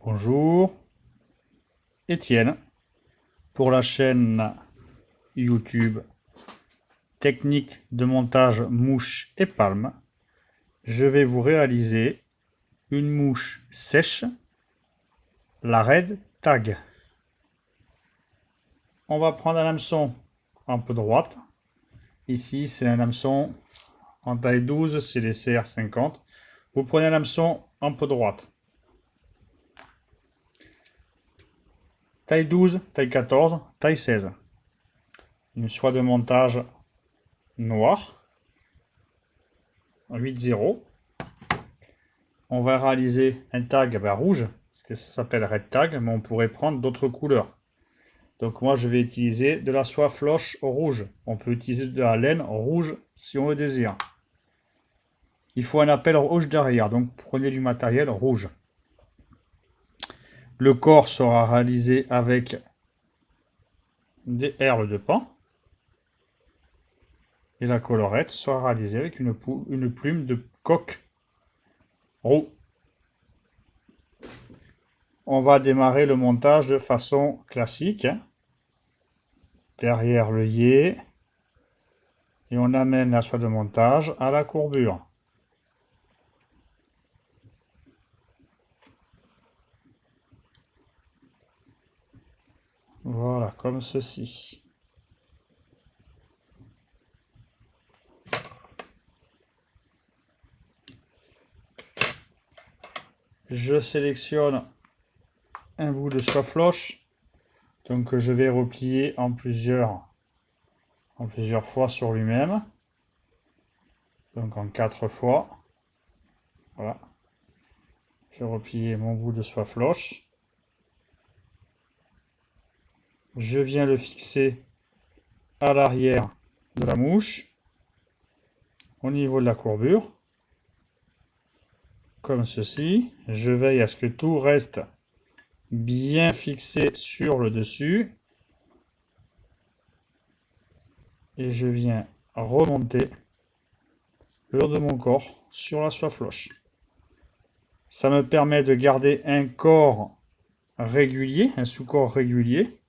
Bonjour, Étienne, pour la chaîne YouTube Technique de montage mouche et palme. Je vais vous réaliser une mouche sèche, la Red Tag. On va prendre un hameçon en peu droite. Ici, c'est un hameçon en taille 12, c'est les CR50. Vous prenez un hameçon en peu droite. Taille 12, taille 14, taille 16. Une soie de montage noire, 8-0. On va réaliser un tag rouge, parce que ça s'appelle Red Tag, mais on pourrait prendre d'autres couleurs. Donc moi je vais utiliser de la soie floche rouge. On peut utiliser de la laine rouge si on le désire. Il faut un appel rouge derrière, donc prenez du matériel rouge. Le corps sera réalisé avec des herles de pan. Et la collerette sera réalisée avec une plume de coq roux. On va démarrer le montage de façon classique. Derrière l'œillet. Et on amène la soie de montage à la courbure. Voilà, comme ceci. Je sélectionne un bout de soie floche, donc je vais replier en plusieurs fois sur lui-même, donc en 4 fois. Voilà. Je vais replier mon bout de soie floche. Je viens le fixer à l'arrière de la mouche, au niveau de la courbure, comme ceci. Je veille à ce que tout reste bien fixé sur le dessus. Et je viens remonter le long de mon corps sur la soie floche. Ça me permet de garder un corps régulier, un sous-corps régulier.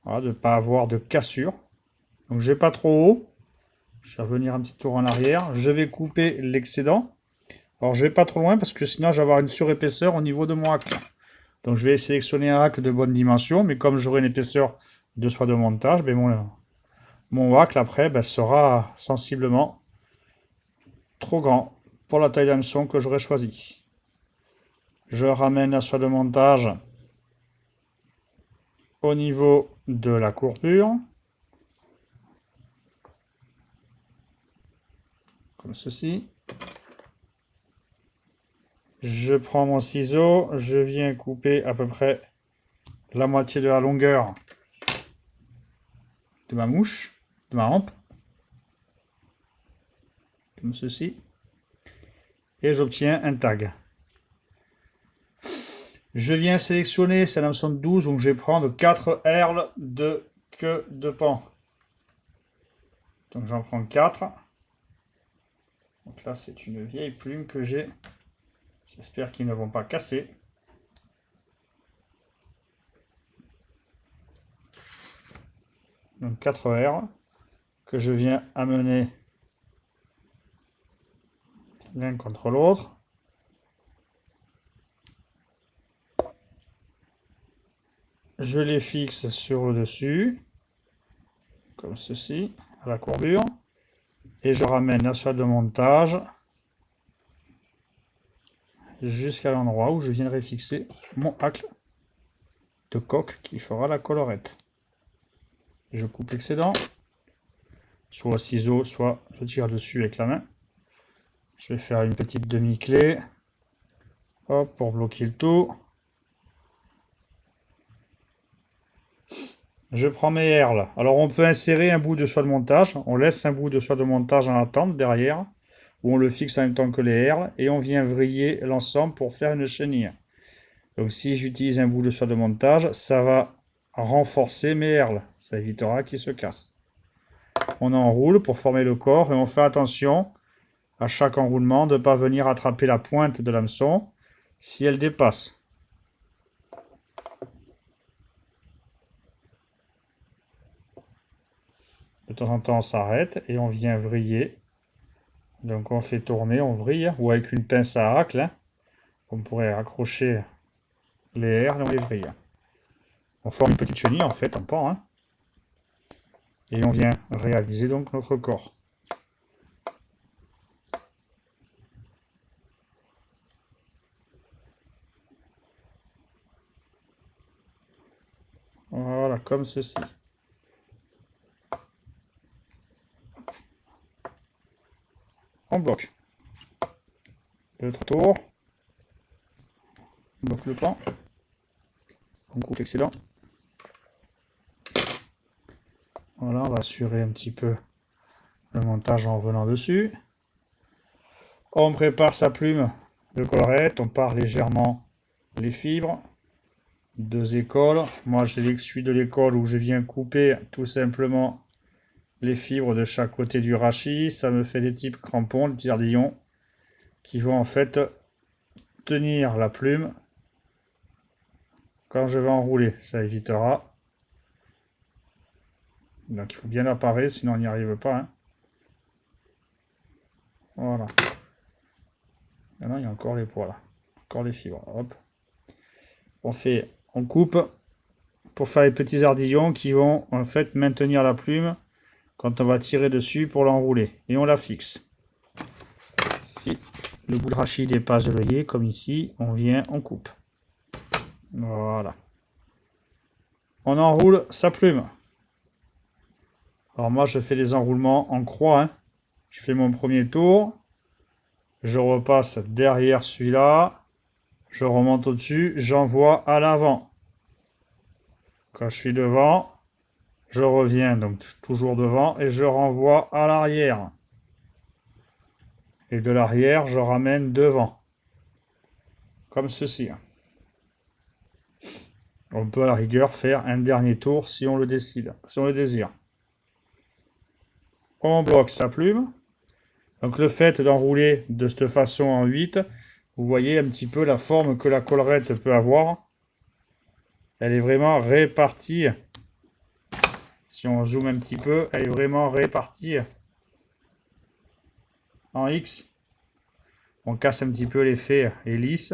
Voilà, de ne pas avoir de cassure. Donc je vais pas trop haut. Je vais revenir un petit tour en arrière. Je vais couper l'excédent. Alors je vais pas trop loin parce que sinon je vais avoir une surépaisseur au niveau de mon hack. Donc je vais sélectionner un hack de bonne dimension, mais comme j'aurai une épaisseur de soie de montage, mon hack après sera sensiblement trop grand pour la taille d'hameçon que j'aurais choisi. Je ramène la soie de montage au niveau de la courbure, comme ceci. Je prends mon ciseau, je viens couper à peu près la moitié de la longueur de ma mouche, de ma hampe, comme ceci, et j'obtiens un tag. Je viens sélectionner, c'est un hameçon de 12, donc je vais prendre 4 herles de queue de pan. Donc j'en prends 4. Donc là c'est une vieille plume que j'ai. J'espère qu'ils ne vont pas casser. Donc 4 herles que je viens amener l'un contre l'autre. Je les fixe sur le dessus, comme ceci, à la courbure. Et je ramène la soie de montage jusqu'à l'endroit où je viendrai fixer mon hack de coque qui fera la collerette. Je coupe l'excédent, soit ciseau, soit je tire dessus avec la main. Je vais faire une petite demi-clé, hop, pour bloquer le tout. Je prends mes herles. Alors on peut insérer un bout de soie de montage. On laisse un bout de soie de montage en attente derrière, où on le fixe en même temps que les herles, et on vient vriller l'ensemble pour faire une chenille. Donc si j'utilise un bout de soie de montage, ça va renforcer mes herles. Ça évitera qu'ils se cassent. On enroule pour former le corps, et on fait attention à chaque enroulement de ne pas venir attraper la pointe de l'hameçon si elle dépasse. De temps en temps, on s'arrête et on vient vriller. Donc on fait tourner, on vrille, ou avec une pince à racle, hein. On pourrait accrocher les airs et on les vrille. On forme une petite chenille en fait, en pan, hein. Et on vient réaliser donc notre corps. Voilà, comme ceci. On bloque. 2-3 tours. On bloque le pan. On coupe l'excédent. Voilà, on va assurer un petit peu le montage en revenant dessus. On prépare sa plume de collerette. On part légèrement les fibres. 2 écoles. Moi, je suis de l'école où je viens couper tout simplement les fibres de chaque côté du rachis. Ça me fait des types crampons, des petits ardillons, qui vont en fait tenir la plume quand je vais enrouler. Ça évitera. Donc il faut bien apparaître, sinon on n'y arrive pas, hein. Voilà. Maintenant il y a encore les poils, encore les fibres. Hop. On coupe pour faire les petits ardillons qui vont en fait maintenir la plume quand on va tirer dessus pour l'enrouler. Et on la fixe. Si le bout de rachis dépasse de l'œillet, comme ici, on vient, on coupe. Voilà. On enroule sa plume. Alors moi je fais des enroulements en croix, hein. Je fais mon premier tour. Je repasse derrière celui-là. Je remonte au-dessus. J'envoie à l'avant. Quand je suis devant, je reviens donc toujours devant et je renvoie à l'arrière. Et de l'arrière, je ramène devant. Comme ceci. On peut à la rigueur faire un dernier tour si on le décide, si on le désire. On bloque sa plume. Donc le fait d'enrouler de cette façon en 8, vous voyez un petit peu la forme que la collerette peut avoir. Elle est vraiment répartie. Si on zoome un petit peu, elle est vraiment répartie en X. On casse un petit peu l'effet et lisse.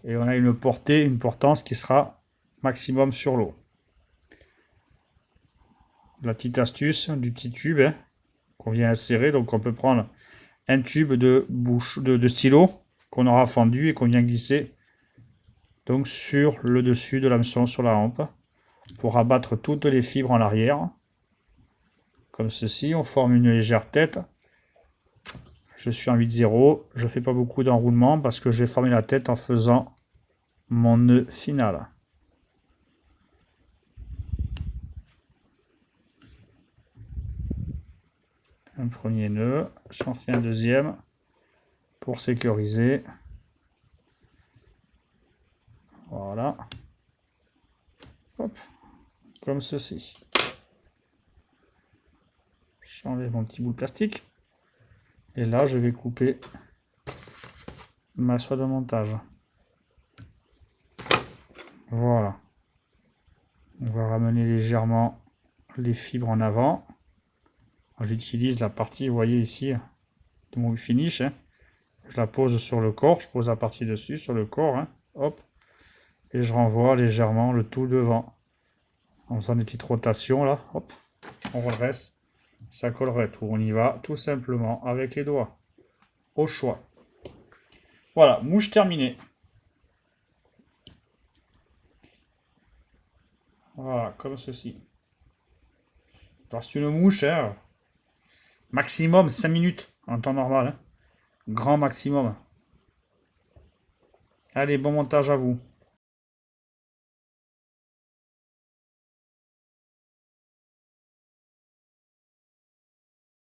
Et on a une portée, une portance qui sera maximum sur l'eau. La petite astuce du petit tube, hein, qu'on vient insérer. Donc on peut prendre un tube de stylo qu'on aura fendu et qu'on vient glisser donc sur le dessus de l'hameçon, sur la hampe, pour abattre toutes les fibres en arrière. Comme ceci, on forme une légère tête. Je suis en 8-0, je fais pas beaucoup d'enroulement parce que je vais former la tête en faisant mon nœud final. Un premier nœud, j'en fais un deuxième pour sécuriser. Voilà. Hop, comme ceci. J'enlève mon petit bout de plastique. Et là, je vais couper ma soie de montage. Voilà. On va ramener légèrement les fibres en avant. J'utilise la partie, vous voyez ici, de mon finish, hein. Je la pose sur le corps, je pose la partie dessus, sur le corps, hein. Hop. Et je renvoie légèrement le tout devant. En faisant des petites rotations, là, hop. On redresse sa collerette. On y va tout simplement avec les doigts. Au choix. Voilà, mouche terminée. Voilà, comme ceci. Alors, c'est une mouche, hein, maximum 5 minutes en temps normal, hein. Grand maximum. Allez, bon montage à vous.